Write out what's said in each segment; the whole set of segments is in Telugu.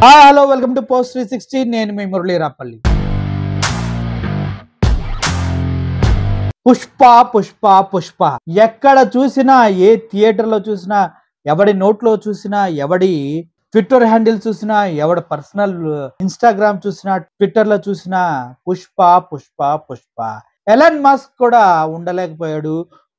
Hello welcome to post 360. నేను మీ మురళీ రాపల్లి. పుష్ప పుష్ప పుష్ప ఎక్కడ చూసినా, ఏ థియేటర్లో చూసినా, ఎవడి నోట్లో చూసినా, ఎవడి ట్విట్టర్ హ్యాండిల్ చూసినా, ఎవడి పర్సనల్ ఇన్స్టాగ్రామ్ చూసినా, ట్విట్టర్లో చూసినా పుష్ప పుష్ప పుష్ప. ఎలన్ మస్క్ కూడా ఉండలేకపోయాడు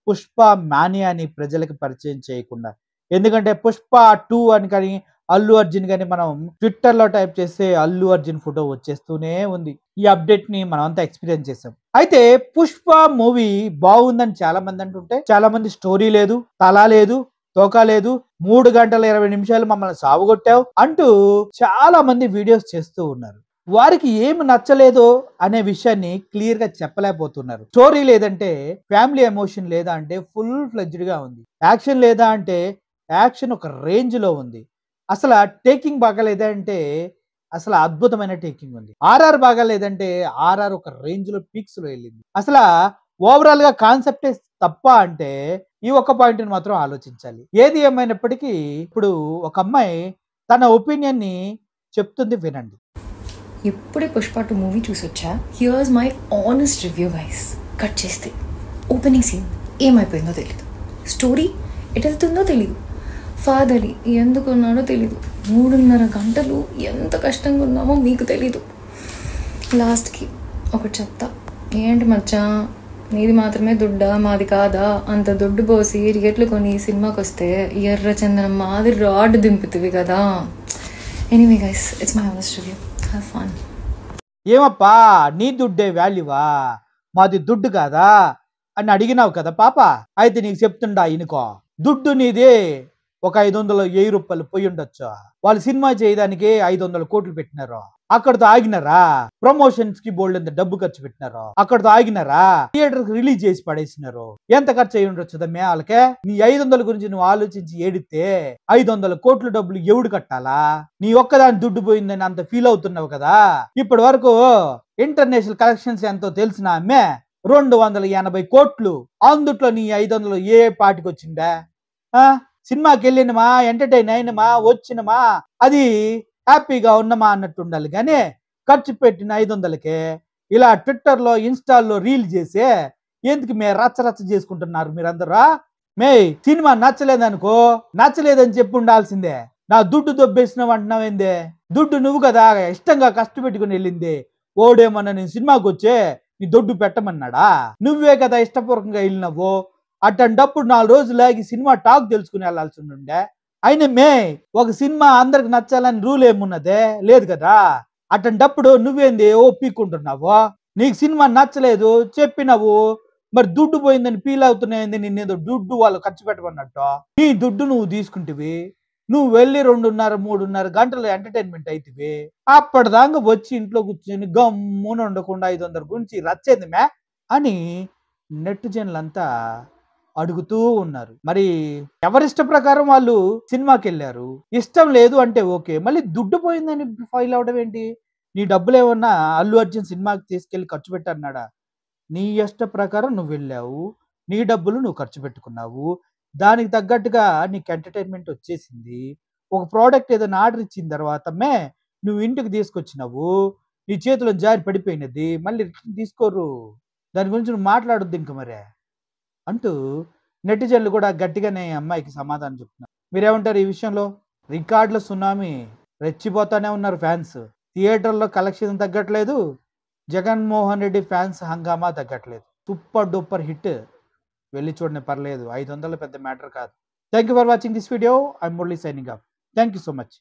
పుష్ప మానియాని ప్రజలకు పరిచయం చేయకుండా. ఎందుకంటే పుష్ప 2 అని కానీ అల్లు అర్జున్ గాని మనం ట్విట్టర్ లో టైప్ చేస్తే అల్లు అర్జున్ ఫోటో వచ్చేస్తూనే ఉంది. ఈ అప్డేట్ ని మనం అంతా ఎక్స్పీరియన్స్ చేసాం. అయితే పుష్ప మూవీ బాగుందని చాలా మంది అంటుంటే, చాలా మంది స్టోరీ లేదు, తల లేదు, తోక లేదు, 3 గంటల 20 నిమిషాలు మమ్మల్ని సావుగొట్టావు అంటూ చాలా మంది వీడియోస్ చేస్తూ ఉన్నారు. వారికి ఏమి నచ్చలేదో అనే విషయాన్ని క్లియర్ గా చెప్పలేకపోతున్నారు. స్టోరీ లేదంటే, ఫ్యామిలీ ఎమోషన్ లేదా అంటే ఫుల్ ఫ్లెడ్జ్డ్ గా ఉంది, యాక్షన్ లేదా అంటే యాక్షన్ ఒక రేంజ్ లో ఉంది, అసలు టేకింగ్ బాగాలేదా అంటే అసలు అద్భుతమైన టేకింగ్ ఉంది, ఆర్ఆర్ బాగాలేదంటే ఆర్ఆర్ ఒక రేంజ్ లో పీక్స్ లో వెళ్ళింది. అసలు ఓవరాల్ గా కాన్సెప్టే తప్ప అంటే ఈ ఒక్క పాయింట్ ని మాత్రం ఆలోచించాలి. ఏది ఏమైనప్పటికీ ఇప్పుడు ఒక అమ్మాయి తన ఒపీనియన్ ని చెప్తుంది, వినండి. ఇప్పుడే పుష్ప 2 మూవీ చూసొచ్చా. Here's my honest review guys. Cut చేస్తే ఓపెనింగ్ సీన్ ఏమైపోయిందో తెలీదు, స్టోరీ ఎటు వెళ్తుందో తెలీదు, ఫాదర్ ఎందుకు ఉన్నాడో తెలీదు, 3.5 గంటలు ఎంత కష్టంగా ఉన్నామో మీకు తెలీదు. లాస్ట్కి ఒకటి చెప్తా, ఏంటి మచ్చా నీది మాత్రమే దుడ్డా మాది కాదా, అంత దుడ్డు పోసి టికెట్లు కొని సినిమాకి వస్తే ఎర్రచందనం మాది రాడ్ దింపుతుంది కదా. Anyway guys, it's my honest review. Have fun. ఏమప్పా నీ దుడ్డే వాల్యూవా, మాది దుడ్డు కాదా అని అడిగినావు కదా పాప. అయితే నీకు చెప్తుండా ఇనుకో, దుడ్డు నీదే ఒక 500,000 రూపాయలు పోయి ఉండొచ్చు. వాళ్ళు సినిమా చేయడానికి 500 కోట్లు పెట్టినారు, అక్కడతో ఆగినారా? ప్రమోషన్స్ కి బోల్డ్ ఎంత డబ్బు ఖర్చు పెట్టినారు, అక్కడతో ఆగినారా? థియేటర్ కి రిలీజ్ చేసి పడేసినారు, ఎంత ఖర్చు అయ్యి ఉండొచ్చు దమ్మే వాళ్ళకే. నీ 500 గురించి నువ్వు ఆలోచించి ఏడితే 500 కోట్ల డబ్బులు ఎవడు కట్టాలా? నీ ఒక్కదాని దుడ్డు పోయిందని అంత ఫీల్ అవుతున్నావు కదా. ఇప్పటి వరకు ఇంటర్నేషనల్ కలెక్షన్స్ ఎంతో తెలిసిన అమ్మే 280 కోట్లు, అందుట్లో నీ 500 ఏ పాటికి వచ్చిందా? సినిమాకి వెళ్ళినమా, ఎంటర్టైన్ అయినమా, వచ్చినమా, అది హ్యాపీగా ఉన్నమా అన్నట్టు ఉండాలి. కానీ ఖర్చు పెట్టిన 500కే ఇలా ట్విట్టర్లో ఇన్స్టాల్లో రీల్ చేసే ఎందుకు మే రచ్చ చేసుకుంటున్నారు మీరందరూ? మే సినిమా నచ్చలేదనుకో, నచ్చలేదని చెప్పి ఉండాల్సిందే. నా దుడ్డు దొబ్బేసినావు అంటున్నావేందే? దుడ్డు నువ్వు కదా ఇష్టంగా కష్టపెట్టుకుని వెళ్ళింది. ఓడేమన్నా నేను సినిమాకి వచ్చే నీ దొడ్డు పెట్టమన్నాడా? నువ్వే కదా ఇష్టపూర్వకంగా వెళ్ళినావు. అట్టంటప్పుడు 4 రోజులు ఆగి సినిమా టాక్ తెలుసుకుని వెళ్ళాల్సి ఉండే. అయినా మే ఒక సినిమా అందరికి నచ్చాలని రూల్ ఏమున్నదే లేదు కదా. అట్టంటప్పుడు నువ్వేంది ఒప్పుకుంటున్నావు? నీకు సినిమా నచ్చలేదు చెప్పినావు, మరి దుడ్డు పోయిందని ఫీల్ అవుతున్నాయింది. నిన్నేదో దుడ్డు వాళ్ళు ఖర్చు పెట్టమన్నట్టు నీ దుడ్డు నువ్వు తీసుకుంటివి. నువ్వు వెళ్ళి 2.5-3.5 గంటలు ఎంటర్టైన్మెంట్ అవుతుంది. అప్పటిదాకా వచ్చి ఇంట్లో కూర్చొని గమ్మున ఉండకుండా 500 గురించి రచ్చేది మే అని నెట్ జన్లంతా అడుగుతూ ఉన్నారు. మరి ఎవరిష్ట ప్రకారం వాళ్ళు సినిమాకి వెళ్ళారు. ఇష్టం లేదు అంటే ఓకే, మళ్ళీ దుడ్డు పోయిందని ఫైల్ అవడం ఏంటి? నీ డబ్బులు ఏమన్నా అల్లు అర్జున్ సినిమాకి తీసుకెళ్లి ఖర్చు పెట్టన్నాడా? నీ ఇష్ట ప్రకారం నువ్వు వెళ్ళావు, నీ డబ్బులు నువ్వు ఖర్చు పెట్టుకున్నావు, దానికి తగ్గట్టుగా నీకు ఎంటర్టైన్మెంట్ వచ్చేసింది. ఒక ప్రోడక్ట్ ఏదైనా ఆర్డర్ ఇచ్చిన తర్వాత నువ్వు ఇంటికి తీసుకొచ్చినావు, నీ చేతిలో జారి పడిపోయినది, మళ్ళీ రిటర్న్ తీసుకోరు. దాని గురించి నువ్వు మాట్లాడొద్దు ఇంక మరే అంటూ నెటిజన్లు కూడా గట్టిగానే అమ్మాయికి సమాధానం చెప్తున్నారు. మీరేమంటారు ఈ విషయంలో? రికార్డుల సునామీ, రెచ్చిపోతానే ఉన్నారు ఫ్యాన్స్. థియేటర్లో కలెక్షన్ తగ్గట్లేదు, జగన్మోహన్ రెడ్డి ఫ్యాన్స్ హంగామా తగ్గట్లేదు. సూపర్ డూపర్ హిట్, వెళ్ళి చూడని పర్లేదు, 500 పెద్ద మ్యాటర్ కాదు. Thank you for watching this video. I'm Murali signing off. Thank you so much.